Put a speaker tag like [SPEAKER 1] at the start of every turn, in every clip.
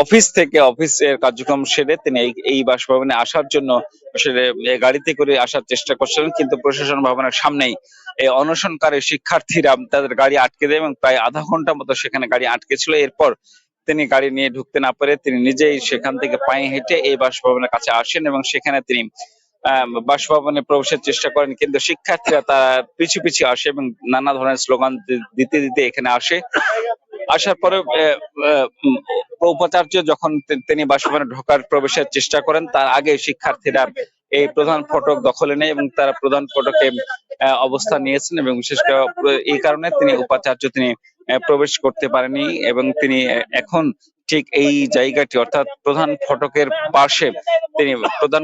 [SPEAKER 1] অফিসের কার্যক্রম সেরে তিনি এই বাসভবনে আসার জন্য আসলে গাড়িতে করে আসার চেষ্টা করছিলেন, কিন্তু প্রশাসন ভবনের সামনেই এই অনশনকারী শিক্ষার্থীরা তাদের গাড়ি আটকে দেয় এবং প্রায় আধা ঘন্টা মতো সেখানে গাড়ি আটকে ছিল। এরপর তিনি গাড়ি নিয়ে ঢুকতে না পারে তিনি নিজেই সেখান থেকে পায়ে হেঁটে এই বাসভবনের কাছে আসেন এবং সেখানে তিনি বাসভবনে প্রবেশের চেষ্টা করেন, কিন্তু শিক্ষার্থীরা তারা পিছু পিছু আসে এবং নানা ধরনের স্লোগান দিতে দিতে এখানে আসার পরে উপাচার্য যখন তিনি বাসভবনে ঢোকার প্রবেশের চেষ্টা করেন তার আগে শিক্ষার্থীরা এই প্রধান ফটক দখলে নেয় এবং তারা প্রধান ফটকে অবস্থান নিয়েছেন এবং বিশেষ করে এই কারণে তিনি প্রবেশ করতে পারেনি এবং তিনি এখন ঠিক এই জায়গাটি অর্থাৎ প্রধান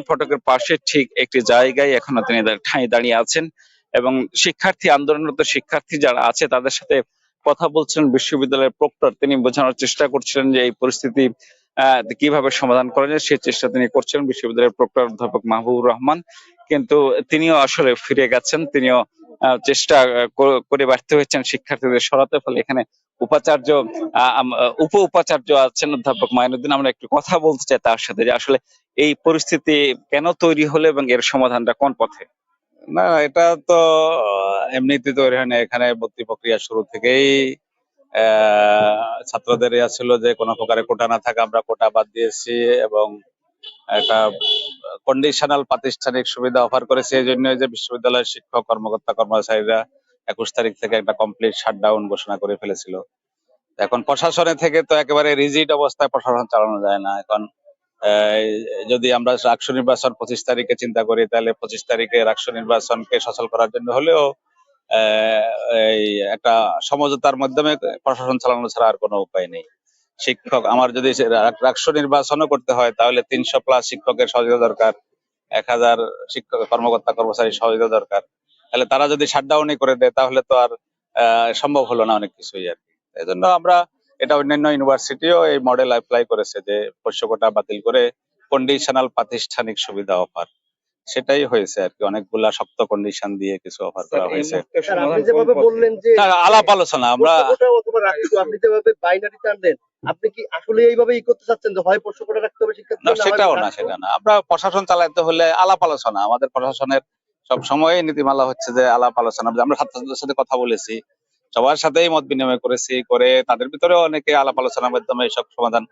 [SPEAKER 1] ফটকের পাশে ঠিক একটি জায়গায় এখনো তিনি ঠাঁই দাঁড়িয়ে আছেন এবং আন্দোলনরত শিক্ষার্থী যারা আছে তাদের সাথে কথা বলছিলেন। বিশ্ববিদ্যালয়ের প্রক্টর তিনি বোঝানোর চেষ্টা করছিলেন যে এই পরিস্থিতি কিভাবে সমাধান করা যায় সেই চেষ্টা তিনি করছেন, বিশ্ববিদ্যালয়ের প্রক্টর অধ্যাপক মাহবুবুর রহমান। কিন্তু তিনিও আসলে ফিরে গেছেন, তিনিও চেষ্টা করে ব্যর্থ হয়েছেন শিক্ষার্থীদের সরাতে। ফলে এখানে উপাচার্য উপ উপাচার্য আছেন অধ্যাপক মাইনুদ্দিন, আমরা একটু কথা বলতে চাই তার সাথে যে আসলে এই পরিস্থিতি কেন তৈরি হলো এবং এর সমাধানটা কোন পথে।
[SPEAKER 2] না, এটা তো এমনিতে তৈরি হয় না। এখানে ভর্তি প্রক্রিয়া শুরু থেকেই ছাত্রদের ইয়া ছিল যে কোনো প্রকারে কোটা না থাকা, আমরা কোটা বাদ দিয়েছি এবং একটা কন্ডিশনাল প্রাতিষ্ঠানিক সুবিধা অফার করেছে। এই জন্য যে বিশ্ববিদ্যালয়ের শিক্ষক কর্মকর্তা কর্মচারীরা 21 তারিখ থেকে একটা কমপ্লিট শাটডাউন ঘোষণা করে ফেলেছিল। এখন প্রশাসনের থেকে তো একেবারে রিজিড অবস্থায় প্রশাসন চালানো যায় না। এখন যদি আমরা রাষ্ট্র নির্বাচন 25 তারিখে চিন্তা করি, তাহলে 25 তারিখে রাষ্ট্র নির্বাচনকে সচল করার জন্য হলেও এই একটা সমঝোতার মাধ্যমে প্রশাসন চালানো ছাড়া আর কোনো উপায় নেই। আমার যদি রাষ্ট্র নির্বাচনও করতে হয় তাহলে 300+ শিক্ষকের সহযোগিতা দরকার, 1000 শিক্ষক কর্মকর্তা কর্মচারী সহযোগিতা দরকার। তাহলে তারা যদি শাটডাউনই করে দেয় তাহলে তো আর সম্ভব হলো না অনেক কিছুই আর কি। এই জন্য এটা অন্যান্য ইউনিভার্সিটিও এই মডেল অ্যাপ্লাই করেছে যে পোষ্য কোটা বাতিল করে কন্ডিশনাল প্রাতিষ্ঠানিক সুবিধা অফার, সেটাই হয়েছে আর কি। অনেকগুলা শক্ত কন্ডিশন দিয়ে কিছু অফার করা হয়েছে।
[SPEAKER 3] আপনি যেভাবে বললেন যে
[SPEAKER 2] আলাপ আলোচনা আমরা
[SPEAKER 3] আপনি যেভাবে বাইনারি টানলেন, আপনি কি আসলে এইভাবেই করতে চাচ্ছেন যে হয় পোষ্য কোটা রাখতে হবে শিক্ষার্থী?
[SPEAKER 2] না, সেটা না। আমরা প্রশাসন চালাতে হলে আলাপ আলোচনা, আমাদের প্রশাসনের সব সময় নীতিমালা হচ্ছে যে আলাপ আলোচনা। আমরা ছাত্রদের সাথে কথা বলেছি, সবার সাথেই মত বিনিময় করে তাদের ভিতরেও অনেকে আলাপ আলোচনার মাধ্যমে এইসব সমাধান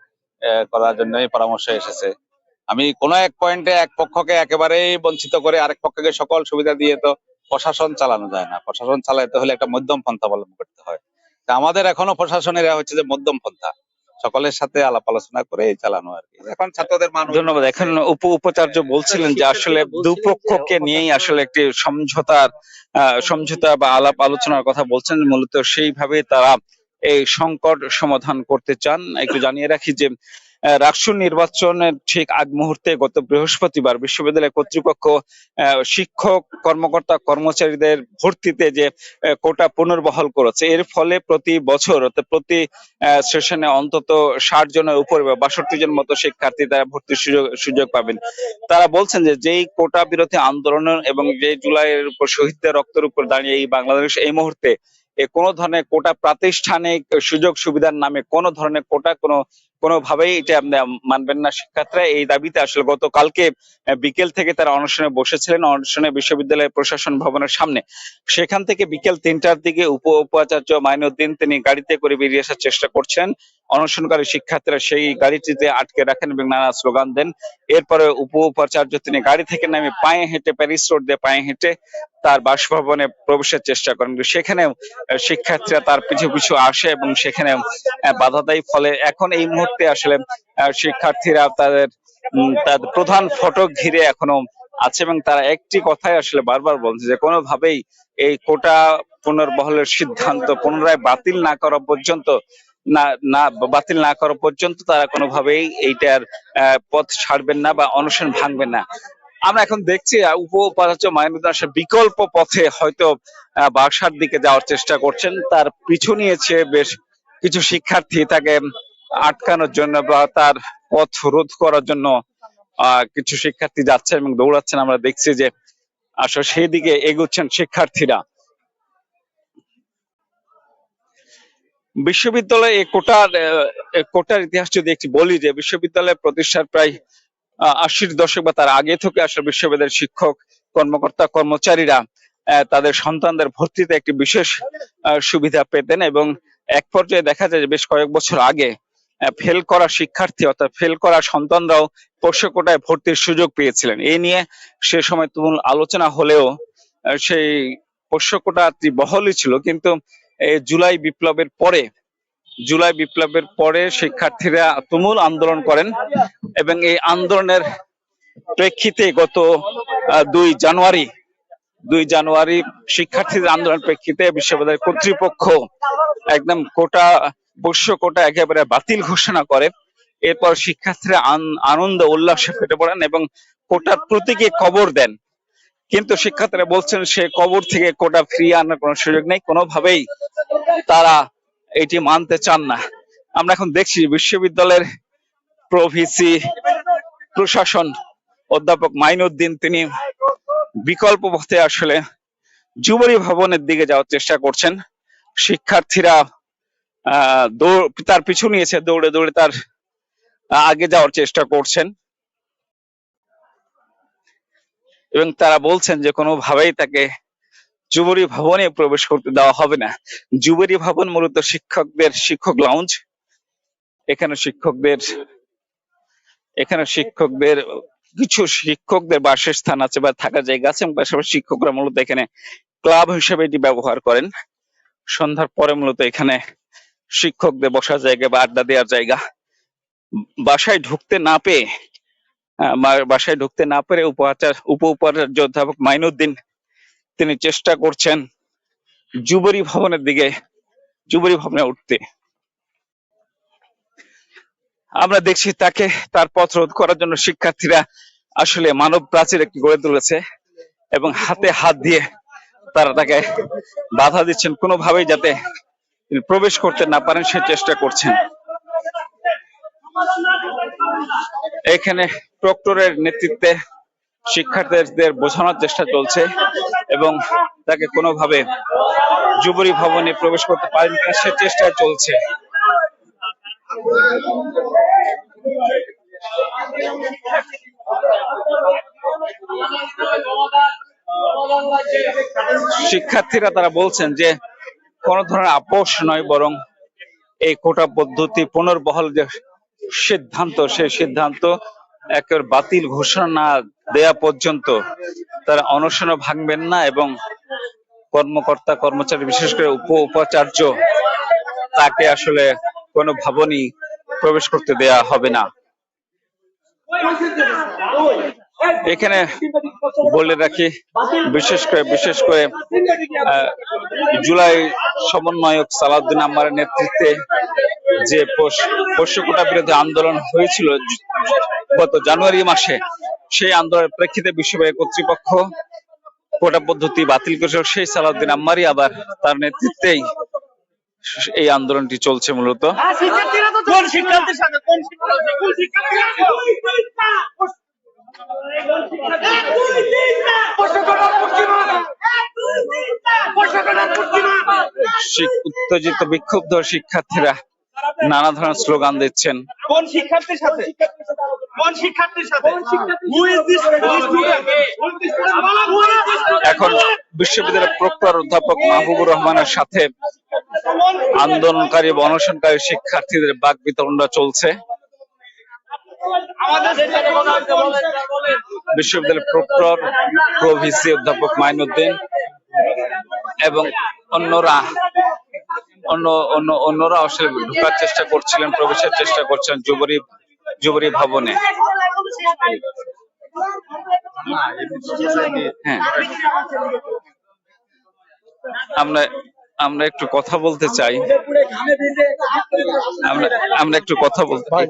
[SPEAKER 2] করার জন্যই পরামর্শ এসেছে। আমি কোনো এক পয়েন্টে এক পক্ষকে একেবারেই বঞ্চিত করে আরেক পক্ষকে সকল সুবিধা দিয়ে তো প্রশাসন চালানো যায় না। প্রশাসন চালাতে হলে একটা মধ্যম পন্থা অবলম্বন করতে হয়। তা আমাদের এখনো প্রশাসনের হচ্ছে যে মধ্যম পন্থা, সকলের সাথে আলাপ আলোচনা করে চালানো আর কি। এখন ছাত্রদের মানুষ।
[SPEAKER 1] ধন্যবাদ। এখন উপাচার্য বলছিলেন যে আসলে দুপক্ষকে নিয়েই আসলে একটি সমঝোতা বা আলাপ আলোচনার কথা বলছেন, মূলত সেইভাবে তারা এই সংকট সমাধান করতে চান। একটু জানিয়ে রাখি যে রাষ্ট্র নির্বাচনের ঠিক আগ মুহূর্তে গত বৃহস্পতিবার বিশ্ববিদ্যালয় কর্তৃপক্ষ শিক্ষক কর্মকর্তা কর্মচারীদের ভর্তিতে যে কোটা পুনর্বহাল করেছে। এর ফলে প্রতি বছর প্রতি সেশনে অন্তত 60 জনের উপরে বা 62 জন মতো শিক্ষার্থী তারা ভর্তির সুযোগ পাবেন। তারা বলছেন যে যেই কোটা বিরোধী আন্দোলন এবং যে জুলাইয়ের উপর শহীদদের রক্তের উপর দাঁড়িয়ে এই বাংলাদেশ এই মুহূর্তে কোন ধরনের কোটা প্রাতিষ্ঠানিক সুযোগ সুবিধার নামে কোন ধরনের কোটা কোনোভাবেই এটা মানবেন না শিক্ষার্থীরা। এই দাবিতে আসলে গতকালকে বিকেল থেকে তারা অনশনে বসেছিলেন, অনশনে বিশ্ববিদ্যালয় প্রশাসন ভবনের সামনে। সেখান থেকে বিকেল 3টার দিকে উপাচার্য মাইনুদ্দিন তিনি গাড়িতে করে বেরিয়ে আসার চেষ্টা করছেন। অনশনকারী শিক্ষার্থীরা সেই গাড়িটিতে আটকে রাখেন এবং নানা স্লোগান দেন। এরপরে উপাচার্য তিনি গাড়ি থেকে নেমে পায়ে হেঁটে প্যারিস রোড দিয়ে পায়ে হেঁটে তার বাসভবনে প্রবেশের চেষ্টা করেন। সেখানে শিক্ষার্থীরা তার পিছু পিছু আসে এবং সেখানে বাধা দেয়। ফলে এখন এই মুহূর্তে আসলে শিক্ষার্থীরা তাদের প্রধান ফটক ঘিরে এখনো আছে এবং তারা একটি কথাই আসলে বারবার বলছে যে কোনোভাবেই এই কোটা পুনর্বহালের সিদ্ধান্ত পুনরায় বাতিল না করা পর্যন্ত তারা কোনোভাবেই এইটার পথ ছাড়বেন না বা অনশন ভাঙবেন না। আমরা এখন দেখছি উপাচার্য মাইনুদ্দিন আসলে বিকল্প পথে হয়তো বাসার দিকে যাওয়ার চেষ্টা করছেন। তার পিছু নিয়েছে বেশ কিছু শিক্ষার্থী তাকে আটকানোর জন্য বা তার পথ রোধ করার জন্য কিছু শিক্ষার্থী যাচ্ছে এবং দৌড়াচ্ছেন। আমরা দেখছি যে আসলে সেই দিকে এগোচ্ছেন শিক্ষার্থীরা। বিশ্ববিদ্যালয়ে এই কোটার ইতিহাস যদি একটু বলি, যে বিশ্ববিদ্যালয় প্রতিষ্ঠার প্রায় 80-র দশক বা তার আগে থেকে আসলে বিশ্ববিদ্যালয়ের শিক্ষক, কর্মকর্তা, কর্মচারীরা তাদের সন্তানদের ভর্তিতে একটি বিশেষ সুবিধা পেতেন, এবং এক পর্যায়ে দেখা যায় যে বেশ কয়েক বছর আগে ফেল করা শিক্ষার্থী অর্থাৎ ফেল করা সন্তানরাও পোষ্য কোটায় ভর্তির সুযোগ পেয়েছিলেন। এই নিয়ে সে সময় তুমুল আলোচনা হলেও সেই পোষ্য কোটাটি বহালই ছিল, কিন্তু এই জুলাই বিপ্লবের পরে শিক্ষার্থীরা তুমুল আন্দোলন করেন, এবং এই আন্দোলনের প্রেক্ষিতে গত 2 জানুয়ারি শিক্ষার্থীদের আন্দোলনের প্রেক্ষিতে বিশ্ববিদ্যালয় কর্তৃপক্ষ একদম পোষ্য কোটা একেবারে বাতিল ঘোষণা করে। এরপর শিক্ষার্থীরা আনন্দ উল্লাসে ফেটে পড়েন এবং কোটার প্রতীকে কবর দেন। কিন্তু শিক্ষার্থীরা বলছেন সে কবর থেকে কোটা ফিরিয়ে আনার কোনো সুযোগ নেই, কোনোভাবেই তারা এটি মানতে চান না। আমরা এখন দেখছি বিশ্ববিদ্যালয়ের প্রভিসি প্রশাসন অধ্যাপক মাইনুদ্দিন তিনি বিকল্প পথে আসলে যুবলী ভবনের দিকে যাওয়ার চেষ্টা করছেন। শিক্ষার্থীরা তার পিছু নিয়েছে, দৌড়ে দৌড়ে তার আগে যাওয়ার চেষ্টা করছেন, এবং তারা বলছেন যে কোনোভাবেই তাকে যুবলী ভবনে প্রবেশ করতে দেওয়া হবে না। যুবলী ভবন মূলত শিক্ষক লাউঞ্জ। এখানে শিক্ষকদের কিছু শিক্ষকদের বাসস্থান আছে বা থাকার জায়গা আছে, এবং পাশাপাশি শিক্ষকরা মূলত এখানে ক্লাব হিসেবে এটি ব্যবহার করেন। সন্ধ্যার পরে মূলত এখানে শিক্ষকদের বসার জায়গা বা আড্ডা দেওয়ার জায়গা। বাসায় ঢুকতে না পেরে উপ উপাচার্য অধ্যাপক মাইনুদ্দিন তিনি চেষ্টা করছেন যুবলী ভবনে উঠতে। আমরা দেখছি তার পথ রোধ করার জন্য শিক্ষার্থীরা আসলে মানব প্রাচীর একটি গড়ে তুলেছে, এবং হাতে হাত দিয়ে তারা তাকে বাধা দিচ্ছেন, কোনোভাবেই যাতে তিনি প্রবেশ করতে না পারেন সে চেষ্টা করছেন। এখানে প্রক্টরের নেতৃত্বে শিক্ষার্থীদের বোঝানোর চেষ্টা চলছে, এবং তাকে কোনোভাবে যুবলী ভবনে প্রবেশ করতে পারেন কিনা সে চেষ্টা চলছে। শিক্ষার্থীরা তারা বলছেন যে কোন ধরনের আপোষ নয়, বরং এই কোটা পদ্ধতি পুনর্বহাল যে সিদ্ধান্ত, সেই সিদ্ধান্ত একেবারে বাতিল ঘোষণা না দেয়া পর্যন্ত তারা অনশনে ভাঙবেন না, এবং কর্মকর্তা কর্মচারী বিশেষ করে উপ উপাচার্য তাকে আসলে কোনো ভবনই প্রবেশ করতে দেয়া হবে না। এখানে বলে রাখি, বিশেষ করে জুলাই সমন্বয়ক সালাউদ্দিন আম্মারের নেতৃত্বে যে পোষ্য কোটা বিরোধী আন্দোলন হয়েছিল গত জানুয়ারি মাসে, সেই আন্দোলনের প্রেক্ষিতে বিশ্ববিদ্যালয় কর্তৃপক্ষ কোটা পদ্ধতি বাতিল করেছিল। সেই সালাউদ্দিন আম্মারই আবার তার নেতৃত্বেই এই আন্দোলনটি চলছে মূলত। উত্তেজিত বিক্ষুব্ধ শিক্ষার্থীরা নানা ধরনের স্লোগান দিচ্ছেন। এখন বিশ্ববিদ্যালয়ের প্রক্টর অধ্যাপক মাহবুবুর রহমানের সাথে আন্দোলনকারী বা অনশনকারী শিক্ষার্থীদের বাক বিতরণটা চলছে। বিশ্ববিদ্যালয়ের প্রক্টর প্রভিসি অধ্যাপক মাইনুদ্দিন এবং অন্যরা আসলে ঢোকার চেষ্টা করছিলেন, প্রবেশের চেষ্টা করছেন যুবলী ভবনে। হ্যাঁ, আমরা একটু কথা বলতে চাই। আমরা একটু কথা বলতে চাই।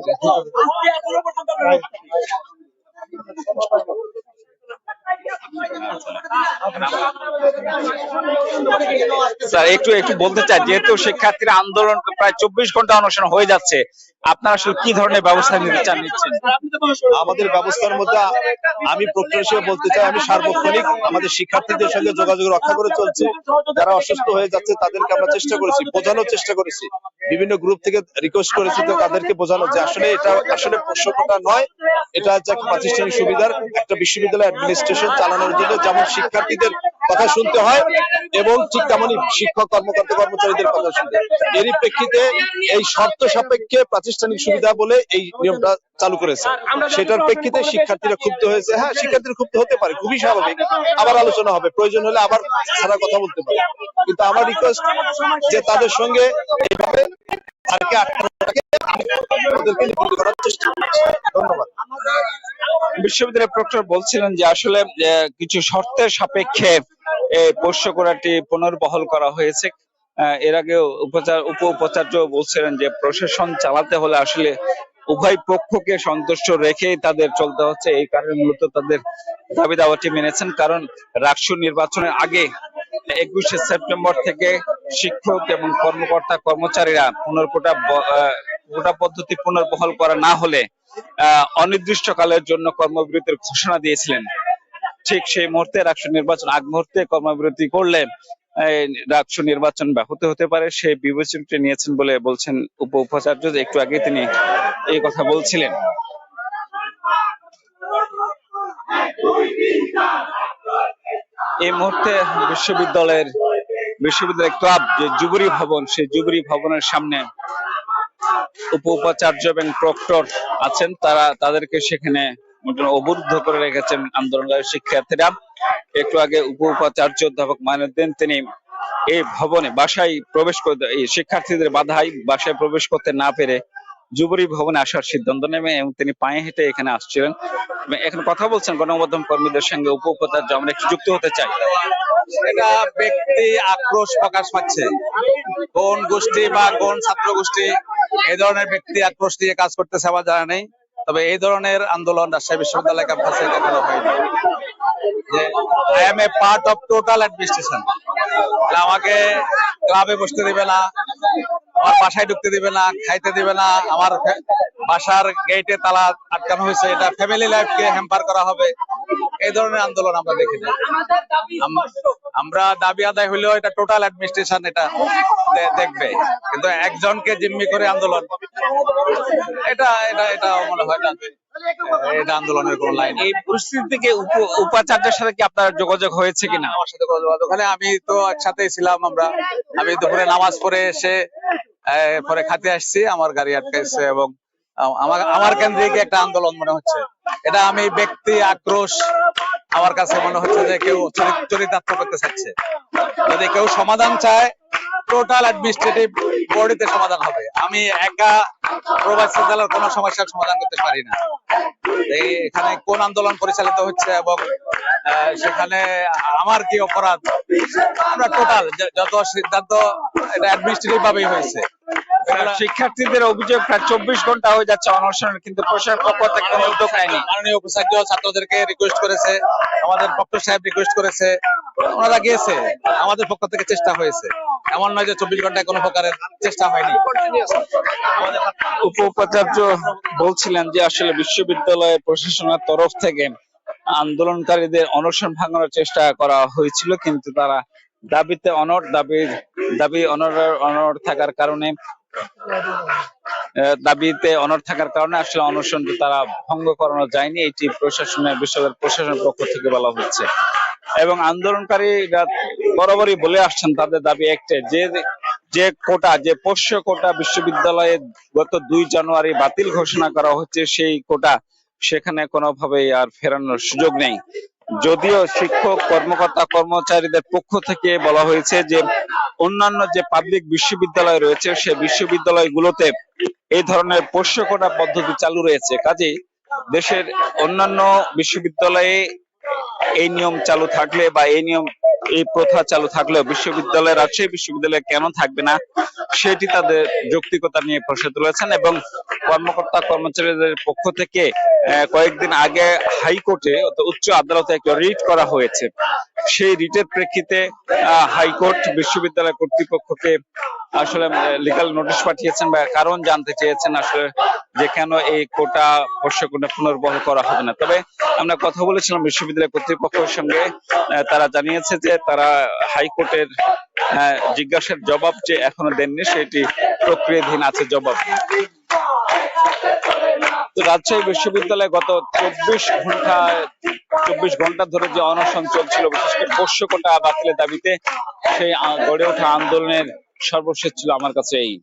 [SPEAKER 1] স্যার একটু একটু বলতে চাই, যেহেতু শিক্ষার্থীরা আন্দোলন প্রায় 24 ঘন্টা অনশন হয়ে যাচ্ছে, আপনারা আসলে কি ধরনের ব্যবস্থা নিতে চান, নিচ্ছেন?
[SPEAKER 4] আমাদের ব্যবস্থার মধ্যে আমি প্রক্টর হিসেবে বলতে চাই, আমি সার্বক্ষণিক আমাদের শিক্ষার্থীদের সঙ্গে যোগাযোগ রক্ষা করে চলছি। যারা অসুস্থ হয়ে যাচ্ছে তাদেরকে আমরা চেষ্টা করেছি, বোঝানোর চেষ্টা করেছি, বিভিন্ন গ্রুপ থেকে রিকোয়েস্ট করেছি তো তাদেরকে বোঝানো যে আসলে এটা আসলে পোষ্যকতা নয়, এটা হচ্ছে একটা প্রাতিষ্ঠানিক সুবিধার, একটা বিশ্ববিদ্যালয় অ্যাডমিনিস্ট্রেশন চালানোর জন্য যেমন শিক্ষার্থীদের কথা শুনতে হয় এবং ঠিক তেমনই শিক্ষক কর্মকর্তা কর্মচারীদের কথা শুনতে হয়। এরই প্রেক্ষিতে এই শর্ত সাপেক্ষে প্রাতিষ্ঠানিক সুবিধা বলে এই নিয়মটা চালু করেছে। সেটার প্রেক্ষিতে শিক্ষার্থীরা ক্ষুব্ধ হয়েছে। হ্যাঁ, শিক্ষার্থীরা ক্ষুব্ধ হতে পারে, খুবই স্বাভাবিক। আবার আলোচনা হবে, প্রয়োজন হলে আবার সারা কথা বলতে পারে, কিন্তু আমার রিকোয়েস্ট যে তাদের সঙ্গে এইভাবে তারকে আটকানোটাকে ওদেরকে নিবৃত্ত করার চেষ্টা করছি। ধন্যবাদ।
[SPEAKER 1] বিশ্ববিদ্যালয়ের প্রক্টর বলছিলেন যে আসলে কিছু শর্তের সাপেক্ষে এই পোষ্য কোটাটি পুনর্বহাল করা হয়েছে। এর আগে উপ উপাচার্য বলছিলেন যে প্রশাসন চালাতে হলে আসলে উভয় পক্ষকে সন্তুষ্ট রেখেই তাদের চলতে হচ্ছে, এই কারণে মূলত তাদের দাবি দাওয়াটি মেনেছেন। কারণ রাকসু নির্বাচনের আগে 21শে সেপ্টেম্বর থেকে শিক্ষক এবং কর্মকর্তা কর্মচারীরা কোটা পদ্ধতি পুনর্বহাল করা না হলে অনির্দিষ্টকালের জন্য কর্মবিরতির ঘোষণা দিয়েছিলেন। ঠিক সেই মুহূর্তে রাকসু নির্বাচন আগ মুহূর্তে কর্মবিরতি করলে রাকসু নির্বাচন ব্যাহত হতে পারে, সেই বিবেচনাটি নিয়েছেন বলে বলছেন উপ উপাচার্য। একটু আগে তিনি এই কথা বলছিলেন। এই মুহূর্তে বিশ্ববিদ্যালয় ক্লাব যে জুবরি ভবন, সেই জুবরি ভবনের সামনে উপ উপাচার্য এবং প্রক্টর আছেন, তাদেরকে সেখানে অবরুদ্ধ করে রেখেছেন আন্দোলনকারী শিক্ষার্থীরা। একটু আগে উপ উপাচার্য অধ্যাপক মাইনুদ্দিন তিনি এই ভবনে বাসায় প্রবেশ করতে, এই শিক্ষার্থীদের বাধায় বাসায় প্রবেশ করতে না পেরে জুবরি ভবনে আসার সিদ্ধান্ত নেবে এবং তিনি পায়ে হেঁটে এখানে আসছিলেন। এখন কথা বলছেন গণমাধ্যম কর্মীদের সঙ্গে উপ উপাচার্য। আমরা একটু যুক্ত হতে চাই।
[SPEAKER 2] এটা ব্যক্তি আক্রোশ প্রকাশ পাচ্ছে, কোন গোষ্ঠী বা কোন ছাত্র গোষ্ঠী এই ধরনের ব্যক্তি আক্রোশ দিয়ে কাজ করতেছে আমার জানা নেই, তবে এই ধরনের আন্দোলন রাজশাহী বিশ্ববিদ্যালয় ক্যাম্পাসে দেখানো হয়নি। যে I M A part of total administration, আমাকে ক্লাবে বসতে দিবে না, আমার বাসায় ঢুকতে দিবে না, খাইতে দিবে না, আমার বাসার গেটে তালা আটকানো হয়েছে, এটা ফ্যামিলি লাইফকে হ্যাম্পার করা হবে, এই ধরনের আন্দোলন আমরা দেখিনি। আমরা দাবি আদায় হইলেও এটা টোটাল অ্যাডমিনিস্ট্রেশন এটা দেখবে, কিন্তু একজনকে জিম্মি করে আন্দোলন, এটা এটা এটা মনে হয় না এটা আন্দোলনের কোন লাইন।
[SPEAKER 1] এই পরিস্থিতি থেকে উপাচার্যের সাথে কি আপনার যোগাযোগ হয়েছে কিনা?
[SPEAKER 2] আমার সাথে ওখানে আমি তো একসাথে ছিলাম, আমি দুপুরে নামাজ পড়ে এসে পরে খাতে আসছি, আমার গাড়ি আটকাইছে এবং আমার কেন্দ্রিক একটা আন্দোলন মনে হচ্ছে। এটা আমি ব্যক্তি আক্রোশ, আমার কাছে মনে হচ্ছে যে কেউ চরিতার্থ করতে চাচ্ছে। যদি কেউ সমাধান চায় টোটাল অ্যাডমিনিস্ট্রেটিভ বডিতে সমাধান হবে, আমি একা প্রবাসী জেলার কোন সমস্যার সমাধান করতে পারি না। এখানে কোন আন্দোলন পরিচালিত হচ্ছে এবং সেখানে আমার কি অপরাধ, আমরা টোটাল যত সিদ্ধান্ত এটা অ্যাডমিনিস্ট্রেটিভ ভাবেই হয়েছে।
[SPEAKER 1] শিক্ষার্থীদের অভিযোগ প্রায় 24 ঘন্টা হয়ে যাচ্ছে অনশনের, কিন্তু প্রশাসনের পক্ষ থেকে কোনো উদ্যোগ নেয়নি।
[SPEAKER 2] মাননীয় উপাচার্য ছাত্রদেরকে রিকোয়েস্ট করেছে, আমাদের প্রক্টর সাহেব রিকোয়েস্ট করেছে, ওনারা গিয়েছে, আমাদের পক্ষ থেকে চেষ্টা হয়েছে, এমন নয় যে 24 ঘন্টায় কোনো প্রকারের চেষ্টা হয়নি।
[SPEAKER 1] উপ উপাচার্য বলছিলেন যে আসলে বিশ্ববিদ্যালয়ের প্রশাসনের তরফ থেকে আন্দোলনকারীদের অনশন ভাঙানোর চেষ্টা করা হয়েছিল, কিন্তু তারা দাবিতে অনড় থাকার কারণে আসলে অনশনটি তারা ভঙ্গ করানো যায়নি, এটি বিশ্ববিদ্যালয় প্রশাসনের পক্ষ থেকে বলা হচ্ছে। এবং আন্দোলনকারীরা বরাবরই বলে আসছেন তাদের দাবি একটাই, যে পোষ্য কোটা বিশ্ববিদ্যালয়ে গত 2 জানুয়ারি বাতিল ঘোষণা করা হচ্ছে, সেই কোটা সেখানে কোনোভাবেই আর ফেরানোর সুযোগ নেই। যদিও শিক্ষক কর্মকর্তা কর্মচারীদের পক্ষ থেকে বলা হয়েছে যে অন্যান্য যে পাবলিক বিশ্ববিদ্যালয় রয়েছে সেই বিশ্ববিদ্যালয়গুলোতে এই ধরনের পোষ্য কোটা পদ্ধতি চালু রয়েছে, কাজেই দেশের অন্যান্য বিশ্ববিদ্যালয়ে এই নিয়ম চালু থাকলে বা এই প্রথা চালু থাকলেও রাজশাহী বিশ্ববিদ্যালয়ে কেন থাকবে না, সেটি তাদের যৌক্তিকতা নিয়ে প্রশ্ন তুলেছেন। এবং কর্মকর্তা কর্মচারীদের পক্ষ থেকে কয়েকদিন আগে হাইকোর্টে উচ্চ আদালতে একটা রিট করা হয়েছে। সেই রিটের প্রেক্ষিতে হাইকোর্ট বিশ্ববিদ্যালয় কর্তৃপক্ষকে আসলে লিগ্যাল নোটিশ পাঠিয়েছেন বা কারণ জানতে চেয়েছেন আসলে যে কেন এই কোটা পোষ্য কোটা পুনর্বহাল করা হবে না। তবে আমরা কথা বলেছিলাম বিশ্ববিদ্যালয় কর্তৃপক্ষের সঙ্গে, তারা জানিয়েছে যে তারা হাইকোর্টের জিজ্ঞাসার জবাব যে এখনো দেননি, সেটি প্রক্রিয়াধীন আছে জবাব। তো রাজশাহী বিশ্ববিদ্যালয়ে গত 24 ঘন্টা ধরে যে অনশন চলছিল, বিশেষ করে পোষ্য কোটা বাতিলের দাবিতে, সেই গড়ে ওঠা আন্দোলনের সর্বশেষ ছিল আমার কাছে এই।